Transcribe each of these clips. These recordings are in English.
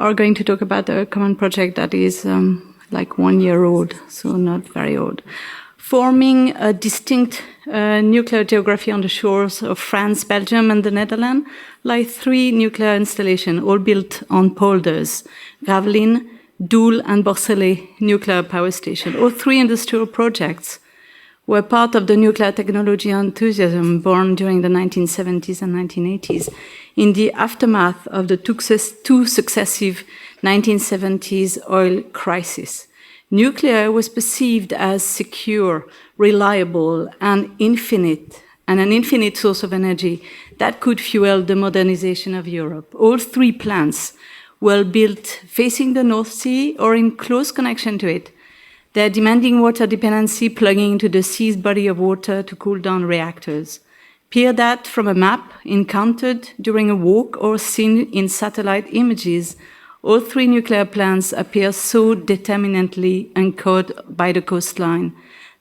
are going to talk about a common project that is like 1 year old, so not very old. Forming a distinct nuclear geography on the shores of France, Belgium, and the Netherlands, lie 3 nuclear installations, all built on polders: Gravelines, Doel and Borssele nuclear power station. All 3 industrial projects were part of the nuclear technology enthusiasm born during the 1970s and 1980s in the aftermath of the 2 successive 1970s oil crises. Nuclear was perceived as secure, reliable, and an infinite source of energy that could fuel the modernization of Europe. All 3 plants were built facing the North Sea or in close connection to it. Their demanding water dependency plugging into the sea's body of water to cool down reactors. Peer that from a map encountered during a walk or seen in satellite images. All 3 nuclear plants appear so determinantly anchored by the coastline,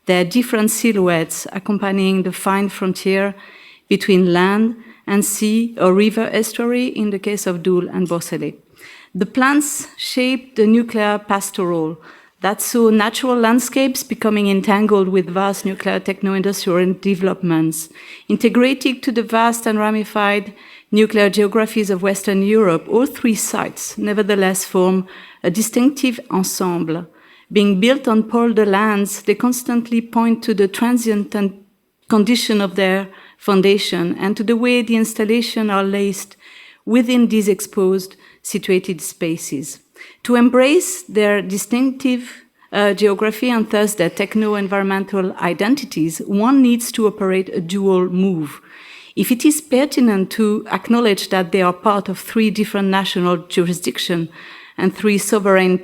their different silhouettes accompanying the fine frontier between land and sea or river estuary in the case of Doel and Borssele. The plants shaped the nuclear pastoral that saw natural landscapes becoming entangled with vast nuclear techno-industrial developments, integrated to the vast and ramified nuclear geographies of Western Europe. All 3 sites nevertheless form a distinctive ensemble. Being built on polder lands, they constantly point to the transient condition of their foundation and to the way the installations are laced within these exposed, situated spaces. To embrace their distinctive geography and thus their techno-environmental identities, one needs to operate a dual move. If it is pertinent to acknowledge that they are part of 3 different national jurisdictions and 3 sovereign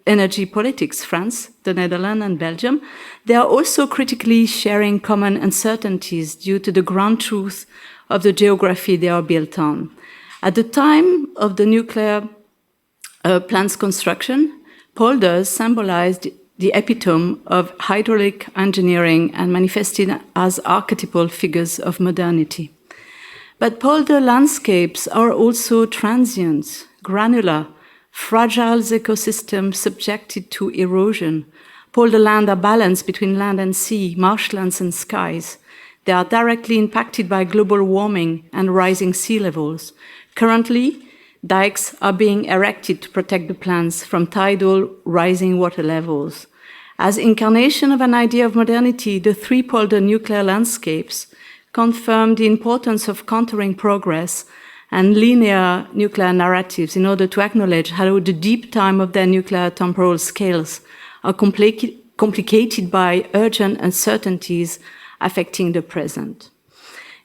energy politics, France, the Netherlands, and Belgium, they are also critically sharing common uncertainties due to the ground truth of the geography they are built on. At the time of the nuclear plant's construction, polders symbolized the epitome of hydraulic engineering and manifested as archetypal figures of modernity. But polder landscapes are also transient, granular, fragile ecosystems subjected to erosion. Polder land are balanced between land and sea, marshlands and skies. They are directly impacted by global warming and rising sea levels. Currently, dykes are being erected to protect the plants from tidal rising water levels. As incarnation of an idea of modernity, the 3 polder nuclear landscapes confirm the importance of countering progress and linear nuclear narratives in order to acknowledge how the deep time of their nuclear temporal scales are complicated by urgent uncertainties affecting the present.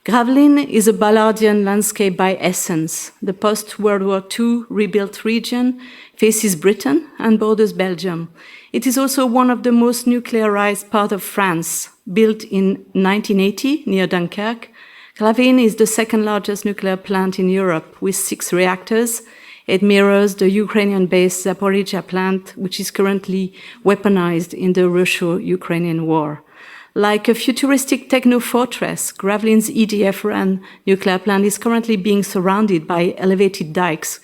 Gravelines is a Ballardian landscape by essence. The post-World War II rebuilt region faces Britain and borders Belgium. It is also one of the most nuclearized parts of France. Built in 1980 near Dunkirk, Gravelines is the 2nd largest nuclear plant in Europe with 6 reactors. It mirrors the Ukrainian-based Zaporizhzhia plant, which is currently weaponized in the Russo-Ukrainian war. Like a futuristic techno-fortress, Gravelines' EDF-run nuclear plant is currently being surrounded by elevated dykes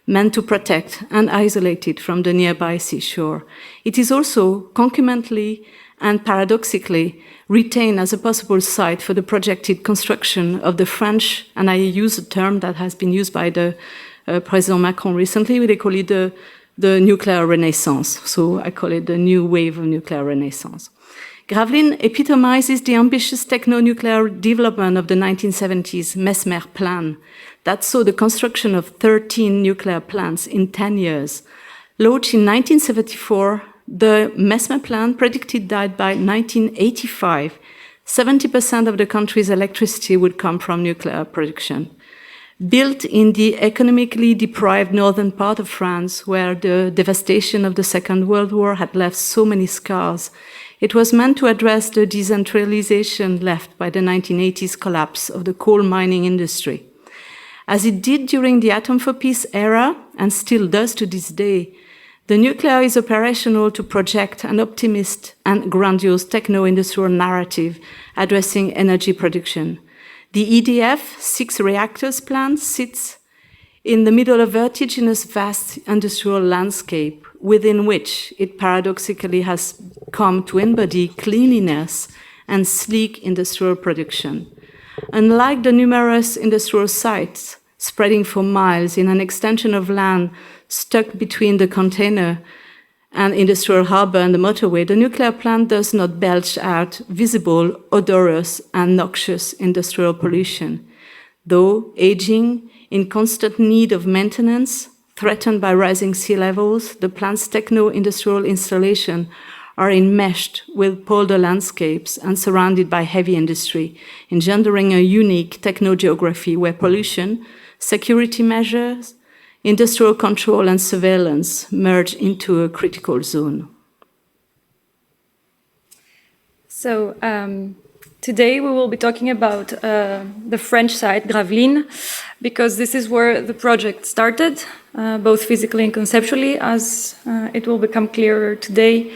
meant to protect and isolate it from the nearby seashore. It is also concomitantly and paradoxically retained as a possible site for the projected construction of the French, and I use a term that has been used by the President Macron recently, they call it the nuclear renaissance. So I call it the new wave of nuclear renaissance. Gravelines epitomizes the ambitious techno-nuclear development of the 1970s Mesmer plan that saw the construction of 13 nuclear plants in 10 years. Launched in 1974, the Mesmer plan predicted that by 1985, 70% of the country's electricity would come from nuclear production. Built in the economically deprived northern part of France, where the devastation of the Second World War had left so many scars, it was meant to address the decentralization left by the 1980s collapse of the coal mining industry. As it did during the Atom for Peace era, and still does to this day, the nuclear is operational to project an optimist and grandiose techno-industrial narrative addressing energy production. The EDF 6 reactors plant sits in the middle of vertiginous vast industrial landscape within which it paradoxically has come to embody cleanliness and sleek industrial production. Unlike the numerous industrial sites spreading for miles in an extension of land stuck between the container and industrial harbor and the motorway, the nuclear plant does not belch out visible, odorous, and noxious industrial pollution. Though aging, in constant need of maintenance, threatened by rising sea levels, the plant's techno-industrial installations are enmeshed with polder landscapes and surrounded by heavy industry, engendering a unique techno-geography where pollution, security measures, industrial control and surveillance merge into a critical zone. So today we will be talking about the French site, Gravelines, because this is where the project started, both physically and conceptually, as it will become clearer today.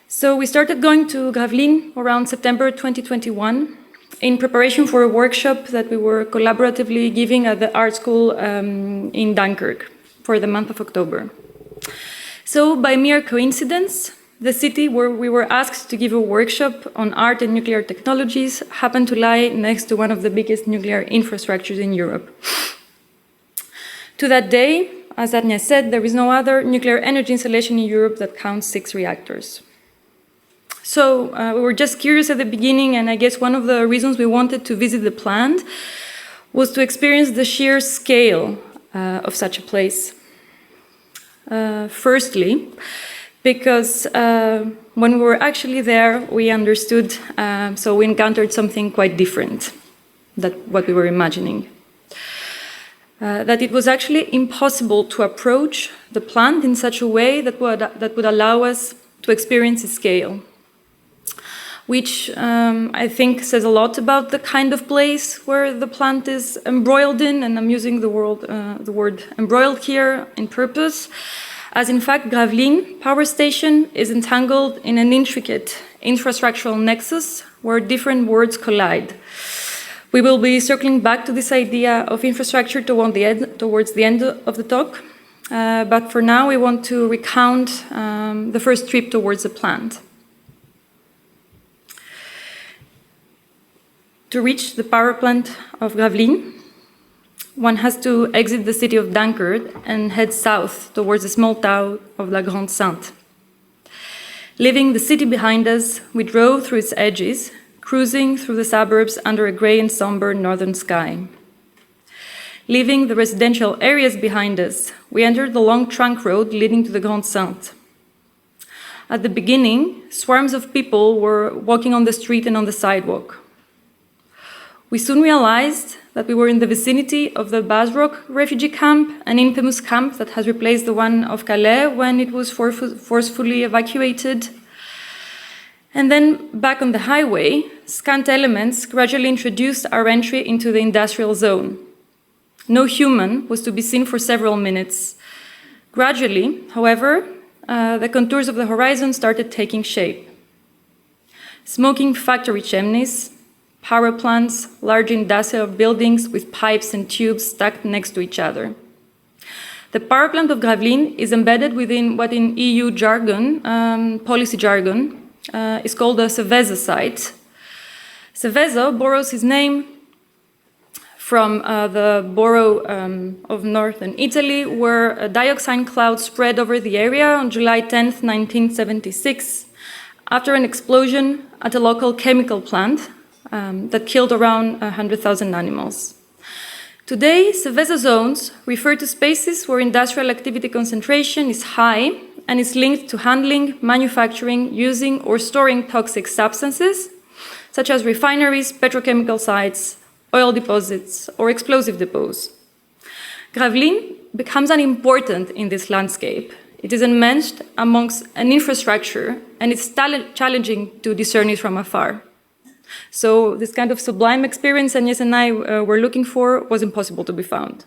So we started going to Gravelines around September 2021 in preparation for a workshop that we were collaboratively giving at the art school in Dunkirk for the month of October. So by mere coincidence, the city where we were asked to give a workshop on art and nuclear technologies happened to lie next to one of the biggest nuclear infrastructures in Europe. To that day, as Agnès said, there is no other nuclear energy installation in Europe that counts 6 reactors. So we were just curious at the beginning, and I guess one of the reasons we wanted to visit the plant was to experience the sheer scale of such a place. Firstly, because when we were actually there, we understood, so we encountered something quite different than what we were imagining. That it was actually impossible to approach the plant in such a way that would allow us to experience its scale, which I think says a lot about the kind of place where the plant is embroiled in, and I'm using the word embroiled here in purpose, as in fact Gravelines power station is entangled in an intricate infrastructural nexus where different worlds collide. We will be circling back to this idea of infrastructure towards the end of the talk, but for now we want to recount the first trip towards the plant. To reach the power plant of Gravelines, one has to exit the city of Dunkirk and head south towards the small town of La Grande Sainte. Leaving the city behind us, we drove through its edges, cruising through the suburbs under a grey and somber northern sky. Leaving the residential areas behind us, we entered the long trunk road leading to the Grande Sainte. At the beginning, swarms of people were walking on the street and on the sidewalk. We soon realized that we were in the vicinity of the Basrock refugee camp, an infamous camp that has replaced the one of Calais when it was forcefully evacuated. And then, back on the highway, scant elements gradually introduced our entry into the industrial zone. No human was to be seen for several minutes. Gradually, however, the contours of the horizon started taking shape. Smoking factory chimneys, power plants, large industrial buildings with pipes and tubes stacked next to each other. The power plant of Gravelines is embedded within what in EU jargon, policy jargon, is called a Seveso site. Seveso borrows his name from the borough of northern Italy, where a dioxide cloud spread over the area on July 10, 1976, after an explosion at a local chemical plant that killed around 100,000 animals. Today, Seveso zones refer to spaces where industrial activity concentration is high and is linked to handling, manufacturing, using, or storing toxic substances, such as refineries, petrochemical sites, oil deposits, or explosive depots. Gravelines becomes unimportant in this landscape. It is enmeshed amongst an infrastructure, and it's challenging to discern it from afar. So this kind of sublime experience Agnès and I were looking for was impossible to be found.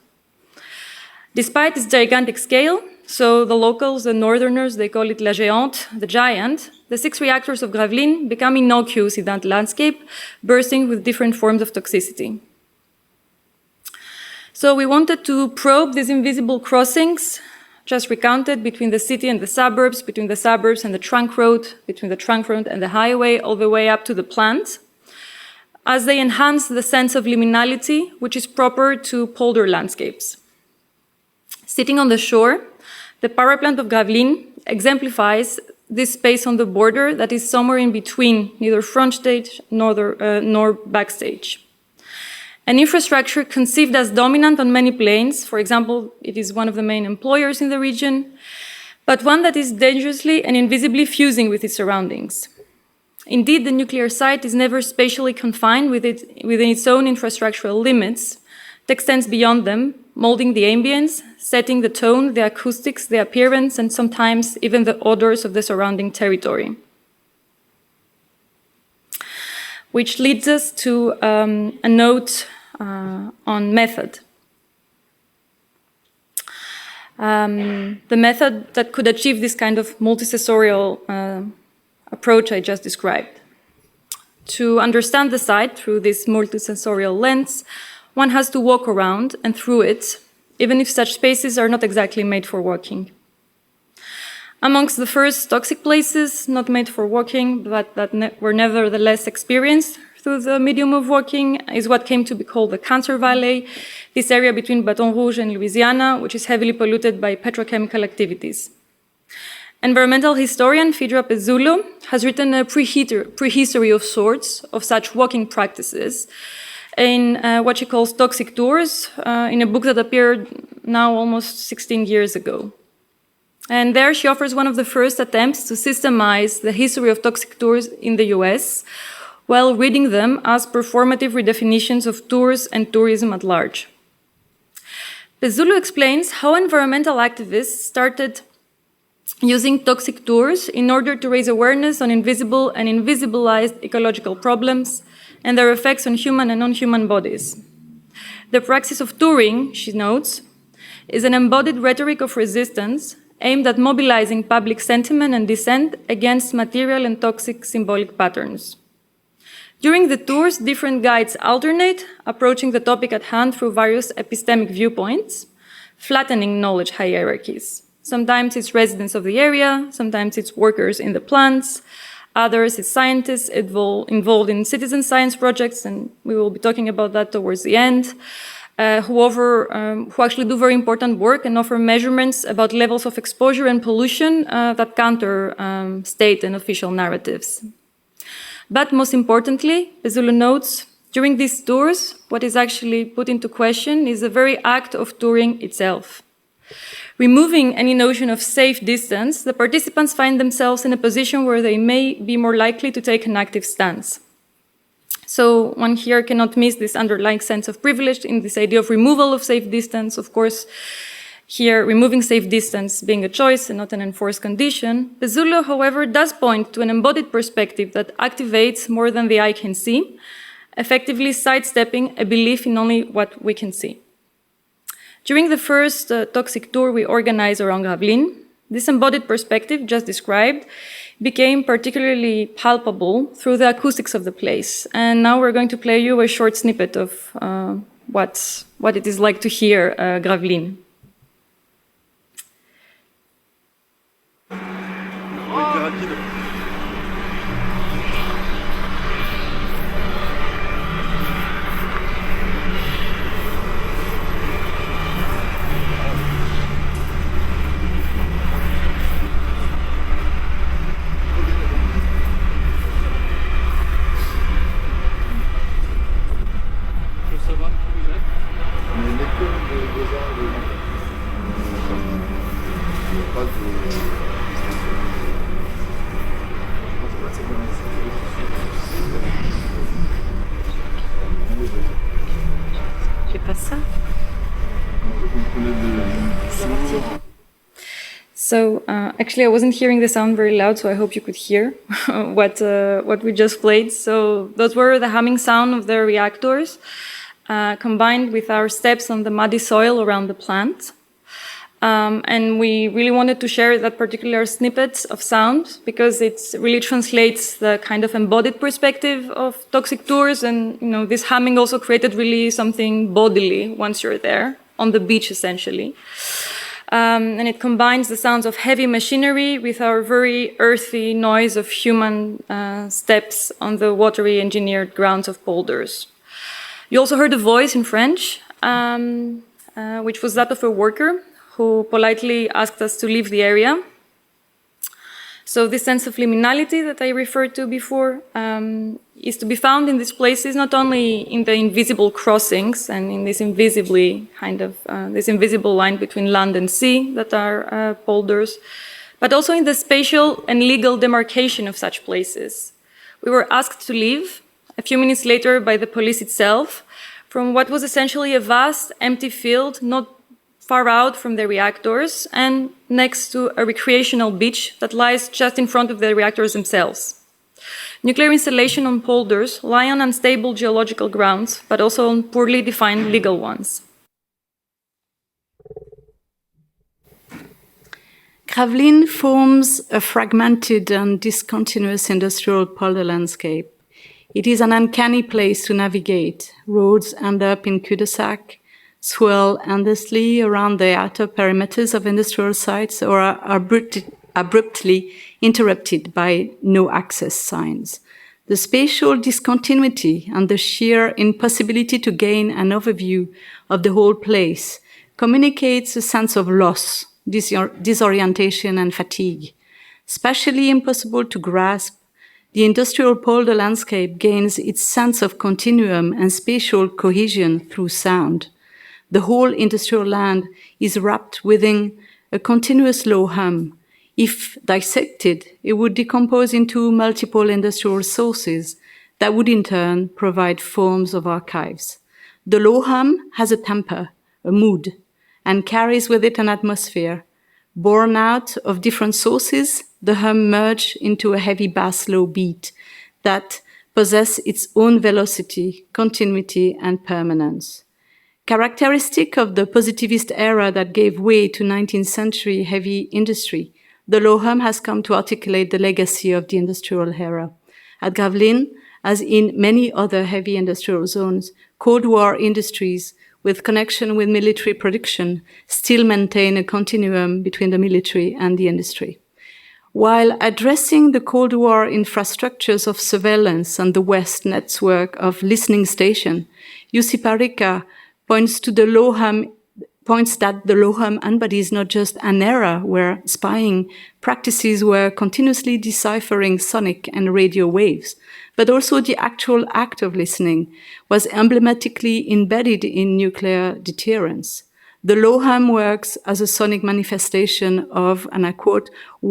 Despite its gigantic scale, so the locals, the northerners, they call it La Géante, the giant, the 6 reactors of Gravelines become innocuous in that landscape, bursting with different forms of toxicity. So we wanted to probe these invisible crossings, just recounted, between the city and the suburbs, between the suburbs and the trunk road, between the trunk road and the highway, all the way up to the plant, as they enhance the sense of liminality, which is proper to polder landscapes. Sitting on the shore, the paraplant of Gravelines exemplifies this space on the border that is somewhere in between, neither front stage nor backstage. An infrastructure conceived as dominant on many planes, for example, it is one of the main employers in the region, but one that is dangerously and invisibly fusing with its surroundings. Indeed, the nuclear site is never spatially confined within its own infrastructural limits. It extends beyond them, molding the ambience, setting the tone, the acoustics, the appearance, and sometimes even the odors of the surrounding territory. Which leads us to a note on method. The method that could achieve this kind of multisensorial approach I just described. To understand the site through this multisensorial lens, one has to walk around and through it, even if such spaces are not exactly made for walking. Amongst the first toxic places not made for walking, but that were nevertheless experienced through the medium of walking, is what came to be called the Cancer Valley, this area between Baton Rouge and Louisiana, which is heavily polluted by petrochemical activities. Environmental historian Phaedra Pezzulo has written a prehistory of sorts of such walking practices in what she calls Toxic Tours, in a book that appeared now almost 16 years ago. And there she offers one of the first attempts to systemize the history of toxic tours in the US, while reading them as performative redefinitions of tours and tourism at large. Pezzulo explains how environmental activists started using toxic tours in order to raise awareness on invisible and invisibilized ecological problems and their effects on human and non-human bodies. The praxis of touring, she notes, is an embodied rhetoric of resistance aimed at mobilizing public sentiment and dissent against material and toxic symbolic patterns. During the tours, different guides alternate, approaching the topic at hand through various epistemic viewpoints, flattening knowledge hierarchies. Sometimes it's residents of the area, sometimes it's workers in the plants, others it's scientists involved in citizen science projects, and we will be talking about that towards the end, who actually do very important work and offer measurements about levels of exposure and pollution that counter state and official narratives. But most importantly, Pezzulo notes, during these tours, what is actually put into question is the very act of touring itself. Removing any notion of safe distance, the participants find themselves in a position where they may be more likely to take an active stance. So one here cannot miss this underlying sense of privilege in this idea of removal of safe distance. Of course, here removing safe distance being a choice and not an enforced condition. Pezzulo, however, does point to an embodied perspective that activates more than the eye can see, effectively sidestepping a belief in only what we can see. During the first toxic tour we organized around Gravelines, this embodied perspective just described became particularly palpable through the acoustics of the place. And now we're going to play you a short snippet of what it is like to hear Gravelines. So actually I wasn't hearing the sound very loud, so I hope you could hear what we just played. So those were the humming sound of the reactors combined with our steps on the muddy soil around the plant. And we really wanted to share that particular snippets of sound because it really translates the kind of embodied perspective of toxic tours. And this humming also created really something bodily once you're there, on the beach essentially. And it combines the sounds of heavy machinery with our very earthy noise of human steps on the watery engineered grounds of polders. You also heard a voice in French, which was that of a worker who politely asked us to leave the area. So this sense of liminality that I referred to before is to be found in these places, not only in the invisible crossings and in this invisibly this invisible line between land and sea that are polders, but also in the spatial and legal demarcation of such places. We were asked to leave a few minutes later by the police itself from what was essentially a vast empty field, not far out from the reactors and next to a recreational beach that lies just in front of the reactors themselves. Nuclear installations on polders lie on unstable geological grounds, but also on poorly defined legal ones. Gravelines forms a fragmented and discontinuous industrial polder landscape. It is an uncanny place to navigate. Roads end up in cul-de-sac, swirl endlessly around the outer perimeters of industrial sites, or are abruptly interrupted by no-access signs. The spatial discontinuity and the sheer impossibility to gain an overview of the whole place communicates a sense of loss, disorientation, and fatigue. Especially impossible to grasp, the industrial polder landscape gains its sense of continuum and spatial cohesion through sound. The whole industrial land is wrapped within a continuous low hum. If dissected, it would decompose into multiple industrial sources that would in turn provide forms of archives. The low hum has a temper, a mood, and carries with it an atmosphere. Born out of different sources, the hum merges into a heavy bass low beat that possesses its own velocity, continuity, and permanence. Characteristic of the positivist era that gave way to 19th century heavy industry, the low hum has come to articulate the legacy of the industrial era. At Gravelines, as in many other heavy industrial zones, Cold War industries with connection with military production still maintain a continuum between the military and the industry. While addressing the Cold War infrastructures of surveillance and the West network of listening station, Jussi Parikka points that the low hum embodies not just an era where spying practices were continuously deciphering sonic and radio waves, but also the actual act of listening was emblematically embedded in nuclear deterrence. The low hum works as a sonic manifestation of, and I quote, a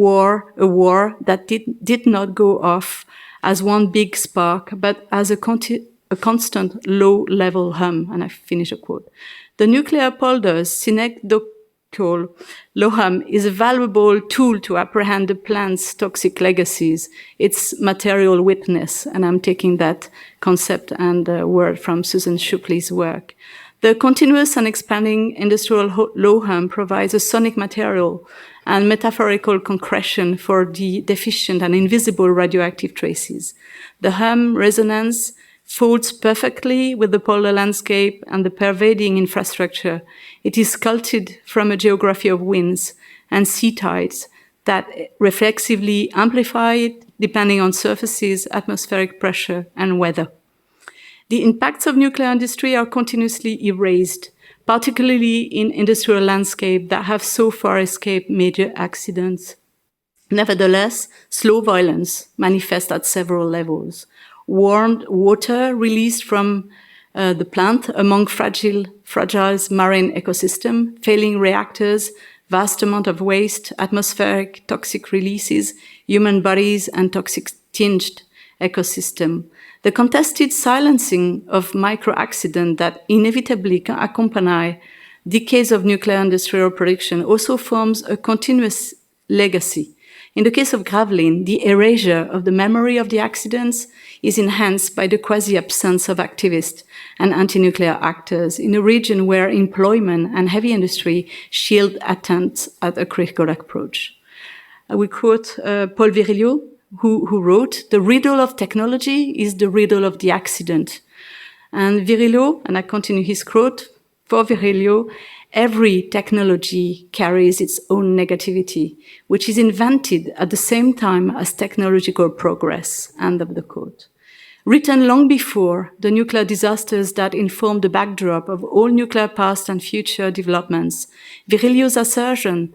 war that did not go off as one big spark, but as a constant low-level hum, and I finish a quote. The nuclear polder's synecdochal low hum is a valuable tool to apprehend the plant's toxic legacies, its material witness, and I'm taking that concept and word from Susan Shukley's work. The continuous and expanding industrial low hum provides a sonic material and metaphorical concretion for the deficient and invisible radioactive traces. The hum resonance folds perfectly with the polder landscape and the pervading infrastructure. It is sculpted from a geography of winds and sea tides that reflexively amplify it depending on surfaces, atmospheric pressure, and weather. The impacts of nuclear industry are continuously erased, particularly in industrial landscapes that have so far escaped major accidents. Nevertheless, slow violence manifests at several levels. Warmed water released from the plant among fragile marine ecosystem, failing reactors, vast amount of waste, atmospheric toxic releases, human bodies, and toxic-tinged ecosystem. The contested silencing of micro-accidents that inevitably accompany decades of nuclear industrial production also forms a continuous legacy. In the case of Gravelines, the erasure of the memory of the accidents is enhanced by the quasi-absence of activists and anti-nuclear actors in a region where employment and heavy industry shield attempts at a critical approach. We quote Paul Virilio, who wrote, "The riddle of technology is the riddle of the accident." And Virilio, and I continue his quote, for Virilio, every technology carries its own negativity, which is invented at the same time as technological progress, end of the quote. Written long before the nuclear disasters that inform the backdrop of all nuclear past and future developments, Virilio's assertion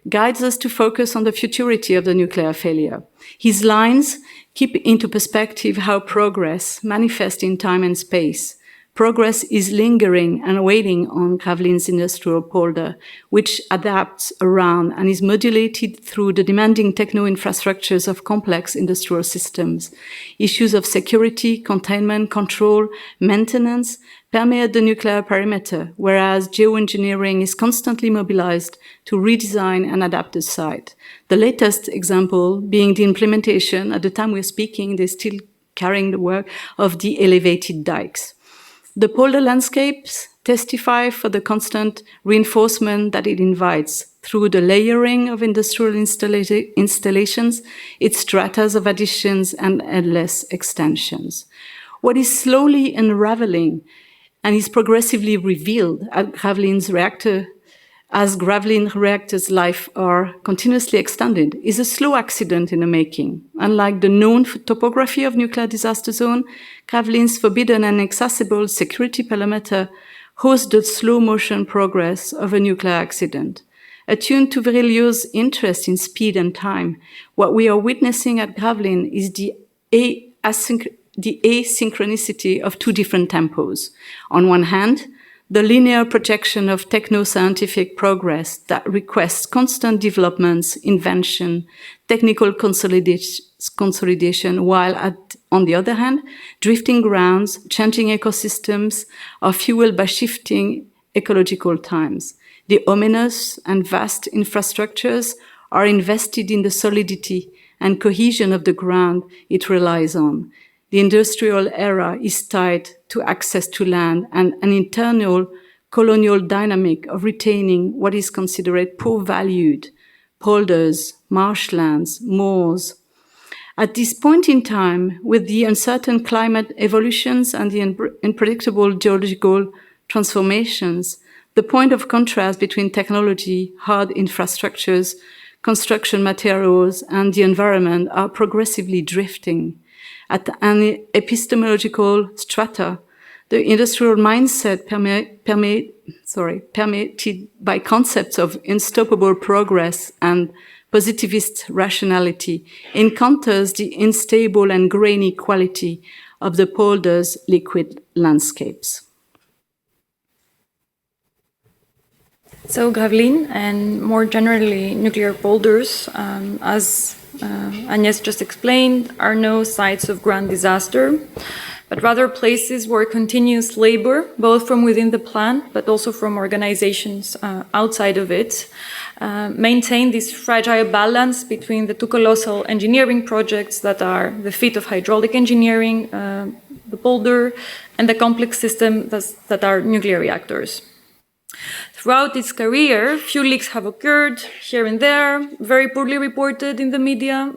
guides us to focus on the futurity of the nuclear failure. His lines keep into perspective how progress manifests in time and space. Progress is lingering and waiting on Gravelines' industrial polder, which adapts around and is modulated through the demanding techno-infrastructures of complex industrial systems. Issues of security, containment, control, maintenance permeate the nuclear perimeter, whereas geoengineering is constantly mobilized to redesign and adapt the site. The latest example being the implementation, at the time we're speaking, they're still carrying the work of the elevated dykes. The polder landscapes testify for the constant reinforcement that it invites through the layering of industrial installations, its stratas of additions and endless extensions. What is slowly unraveling and is progressively revealed at Gravelines reactor, as Gravelines reactors' life are continuously extended, is a slow accident in the making. Unlike the known topography of nuclear disaster zone, Gravelines' forbidden and inaccessible security perimeter hosts the slow motion progress of a nuclear accident. Attuned to Virilio's interest in speed and time, what we are witnessing at Gravelines is the asynchronicity of two different tempos. On one hand, the linear projection of techno-scientific progress that requests constant developments, invention, technical consolidation, while on the other hand, drifting grounds, changing ecosystems are fueled by shifting ecological times. The ominous and vast infrastructures are invested in the solidity and cohesion of the ground it relies on. The industrial era is tied to access to land and an internal colonial dynamic of retaining what is considered poor valued, polders, marshlands, moors. At this point in time, with the uncertain climate evolutions and the unpredictable geological transformations, the point of contrast between technology, hard infrastructures, construction materials, and the environment are progressively drifting. At an epistemological strata, the industrial mindset permeated by concepts of unstoppable progress and positivist rationality encounters the unstable and grainy quality of the polder's liquid landscapes. So Gravelines, and more generally nuclear polders, as Agnès just explained, are no sites of grand disaster, but rather places where continuous labor, both from within the plant, but also from organizations outside of it, maintain this fragile balance between the two colossal engineering projects that are the feat of hydraulic engineering, the polder, and the complex system that are nuclear reactors. Throughout its career, few leaks have occurred here and there, very poorly reported in the media.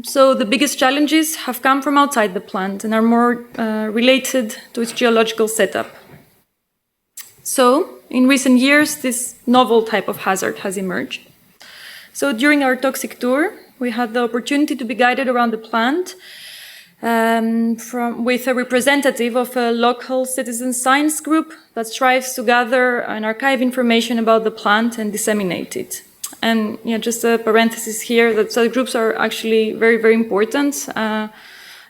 So the biggest challenges have come from outside the plant and are more related to its geological setup. So, in recent years, this novel type of hazard has emerged. So during our toxic tour, we had the opportunity to be guided around the plant with a representative of a local citizen science group that strives to gather and archive information about the plant and disseminate it. And just a parenthesis here, that such groups are actually very, very important.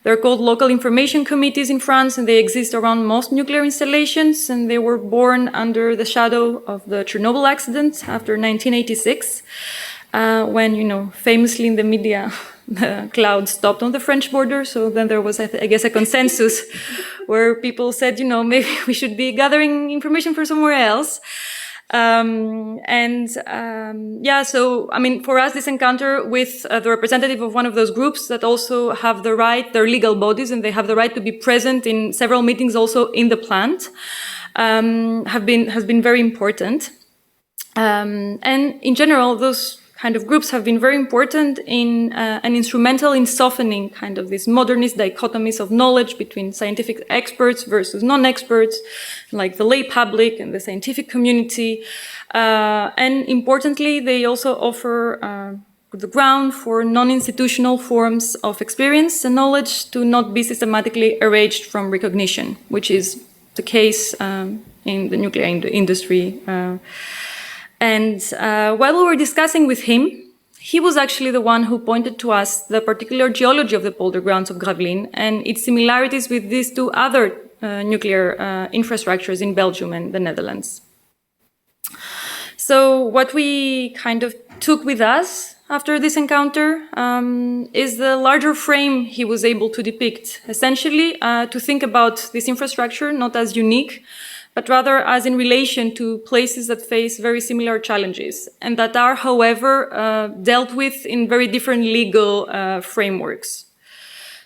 They're called local information committees in France, and they exist around most nuclear installations, and they were born under the shadow of the Chernobyl accident after 1986, when, famously in the media, the cloud stopped on the French border. So then there was, I guess, a consensus where people said, maybe we should be gathering information from somewhere else. So, I mean, for us, this encounter with the representative of one of those groups that also have the right, they're legal bodies, and they have the right to be present in several meetings also in the plant, has been very important. And in general, those kind of groups have been very important in and instrumental in softening kind of these modernist dichotomies of knowledge between scientific experts versus non-experts, like the lay public and the scientific community. And importantly, they also offer the ground for non-institutional forms of experience and knowledge to not be systematically erased from recognition, which is the case in the nuclear industry. While we were discussing with him, he was actually the one who pointed to us the particular geology of the polder grounds of Gravelines and its similarities with these two other nuclear infrastructures in Belgium and the Netherlands. So what we kind of took with us after this encounter is the larger frame he was able to depict, essentially to think about this infrastructure not as unique, but rather as in relation to places that face very similar challenges and that are, however, dealt with in very different legal frameworks.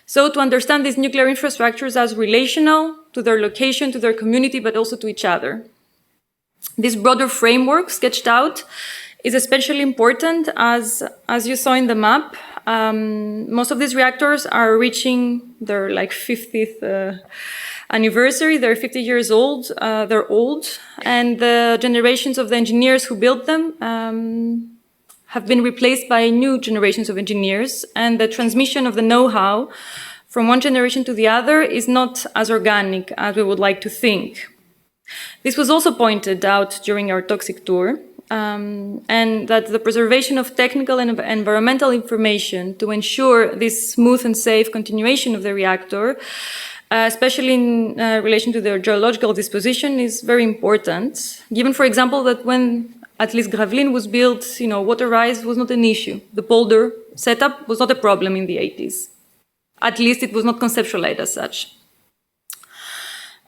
So to understand these nuclear infrastructures as relational to their location, to their community, but also to each other. This broader framework sketched out is especially important as you saw in the map, most of these reactors are reaching their like 50th anniversary. They're 50 years old, they're old, and the generations of the engineers who built them have been replaced by new generations of engineers, and the transmission of the know-how from one generation to the other is not as organic as we would like to think. This was also pointed out during our toxic tour, and that the preservation of technical and environmental information to ensure this smooth and safe continuation of the reactor, especially in relation to their geological disposition, is very important. Given, for example, that when at least Gravelines was built, water rise was not an issue. The polder setup was not a problem in the 80s. At least it was not conceptualized as such.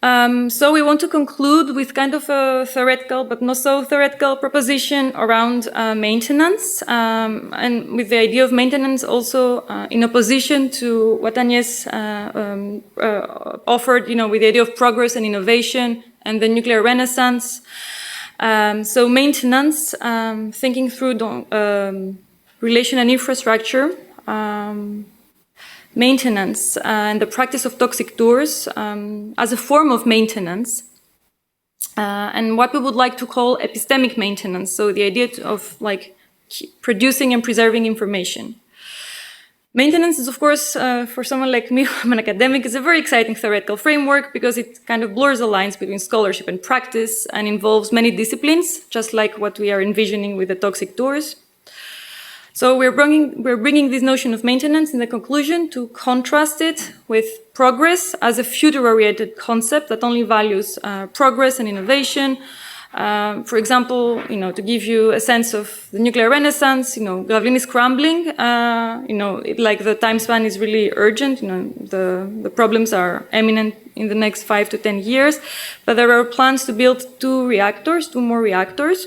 So we want to conclude with kind of a theoretical, but not so theoretical proposition around maintenance, and with the idea of maintenance also in opposition to what Agnès offered, with the idea of progress and innovation and the nuclear renaissance. So maintenance, thinking through relation and infrastructure, maintenance and the practice of toxic tours as a form of maintenance, and what we would like to call epistemic maintenance, so the idea of like producing and preserving information. Maintenance is, of course, for someone like me, I'm an academic, is a very exciting theoretical framework because it kind of blurs the lines between scholarship and practice and involves many disciplines, just like what we are envisioning with the toxic tours. So we're bringing this notion of maintenance in the conclusion to contrast it with progress as a future-oriented concept that only values progress and innovation. For example, to give you a sense of the nuclear renaissance, Gravelines is crumbling, like the time span is really urgent, the problems are imminent in the next 5 to 10 years, but there are plans to build 2 more reactors.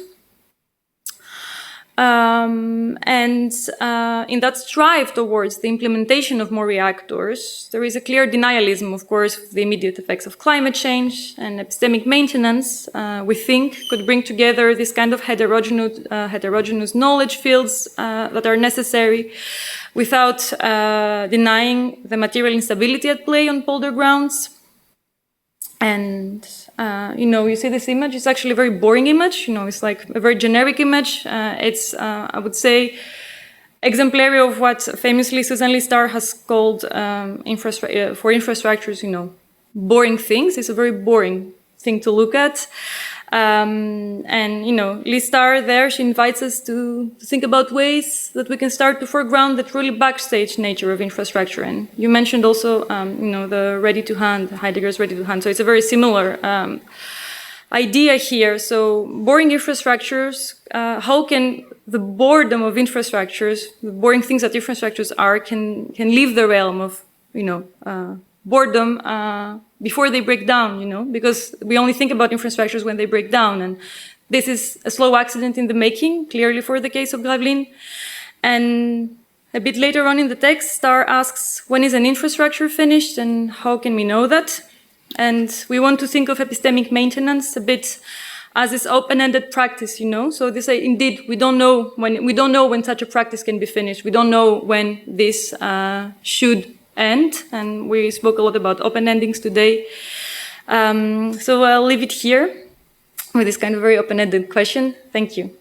And in that strive towards the implementation of more reactors, there is a clear denialism, of course, of the immediate effects of climate change, and epistemic maintenance, we think, could bring together this kind of heterogeneous knowledge fields that are necessary without denying the material instability at play on polder grounds. And you see this image, it's actually a very boring image, it's like a very generic image. It's, I would say, exemplary of what famously Susan Lee Starr has called for infrastructures, boring things. It's a very boring thing to look at. Lee Starr there, she invites us to think about ways that we can start to foreground the truly backstage nature of infrastructure. And you mentioned also, the ready-to-hand, Heidegger's ready-to-hand. So it's a very similar idea here. So boring infrastructures, how can the boredom of infrastructures, the boring things that infrastructures are, can leave the realm of, boredom before they break down, because we only think about infrastructures when they break down, and This is a slow accident in the making, clearly for the case of Gravelines. And a bit later on in the text, Star asks, when is an infrastructure finished and how can we know that? And we want to think of epistemic maintenance a bit as this open-ended practice, you know. So they say, indeed, we don't know when such a practice can be finished. We don't know when this should end. And we spoke a lot about open endings today. So I'll leave it here with this kind of very open-ended question. Thank you.